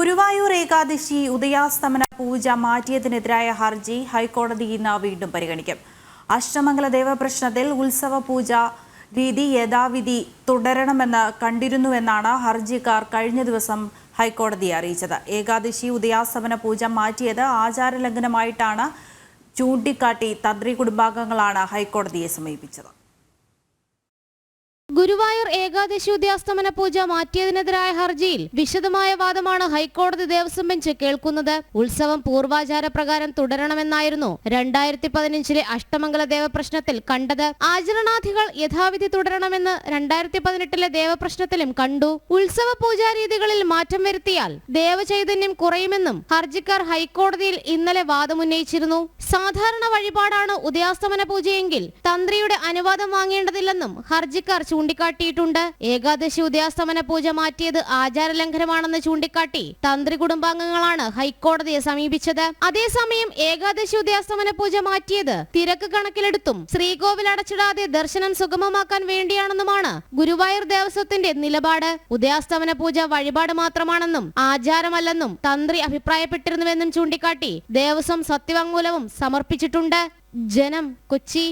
ഗുരുവായൂർ ഏകാദശി ഉദയാസ്തമന പൂജ മാറ്റിയതിനെതിരായ ഹർജി ഹൈക്കോടതി ഇന്ന് വീണ്ടും പരിഗണിക്കും. അഷ്ടമംഗല ദേവപ്രശ്നത്തിൽ ഉത്സവ പൂജ രീതി യഥാവിധി തുടരണമെന്ന് കണ്ടിരുന്നുവെന്നാണ് ഹർജിക്കാർ കഴിഞ്ഞ ദിവസം ഹൈക്കോടതിയെ അറിയിച്ചത്. ഏകാദശി ഉദയാസ്തമന പൂജ മാറ്റിയത് ആചാരലംഘനമായിട്ടാണ് ചൂണ്ടിക്കാട്ടി തന്ത്രി കുടുംബാംഗങ്ങളാണ് ഹൈക്കോടതിയെ സമീപിച്ചത്. ഗുരുവായൂർ ഏകാദശി ഉദയാസ്തമന പൂജ മാറ്റിയതിനെതിരായ ഹർജിയിൽ വിശദമായ വാദമാണ് ഹൈക്കോടതി ദേവസ്വം ബെഞ്ച് കേൾക്കുന്നത്. ഉത്സവം പൂർവാചാര പ്രകാരം തുടരണമെന്നായിരുന്നു 2015 അഷ്ടമംഗല ദേവപ്രശ്നത്തിൽ കണ്ടത്. ആചരണാധികൾ യഥാവിധി തുടരണമെന്ന് 2018 ദേവപ്രശ്നത്തിലും കണ്ടു. ഉത്സവ പൂജാരീതികളിൽ മാറ്റം വരുത്തിയാൽ ദേവചൈതന്യം കുറയുമെന്നും ഹർജിക്കാർ ഹൈക്കോടതിയിൽ ഇന്നലെ വാദമുന്നയിച്ചിരുന്നു. സാധാരണ വഴിപാടാണ് ഉദയാസ്തമന പൂജയെങ്കിൽ തന്ത്രിയുടെ അനുവാദം വാങ്ങേണ്ടതില്ലെന്നും ഹർജിക്കാർ ചൂണ്ടിക്കാട്ടിയിട്ടുണ്ട്. ഏകാദശി ഉദയാസ്തമന പൂജ മാറ്റിയത് ആചാരലംഘനമാണെന്ന് ചൂണ്ടിക്കാട്ടി തന്ത്രി കുടുംബാംഗങ്ങളാണ് ഹൈക്കോടതിയെ സമീപിച്ചത്. അതേസമയം ഏകാദശി ഉദയാസ്തമന പൂജ മാറ്റിയത് തിരക്ക് കണക്കിലെടുത്തും ശ്രീകോവിൽ അടച്ചിടാതെ ദർശനം സുഗമമാക്കാൻ വേണ്ടിയാണെന്നുമാണ് ഗുരുവായൂർ ദേവസ്വത്തിന്റെ നിലപാട്. ഉദയാസ്തമന പൂജ വഴിപാട് മാത്രമാണെന്നും ആചാരമല്ലെന്നും തന്ത്രി അഭിപ്രായപ്പെട്ടിരുന്നുവെന്നും ചൂണ്ടിക്കാട്ടി ദേവസ്വം സത്യവാങ്മൂലവും സമർപ്പിച്ചിട്ടുണ്ട്. ജനം, കൊച്ചി.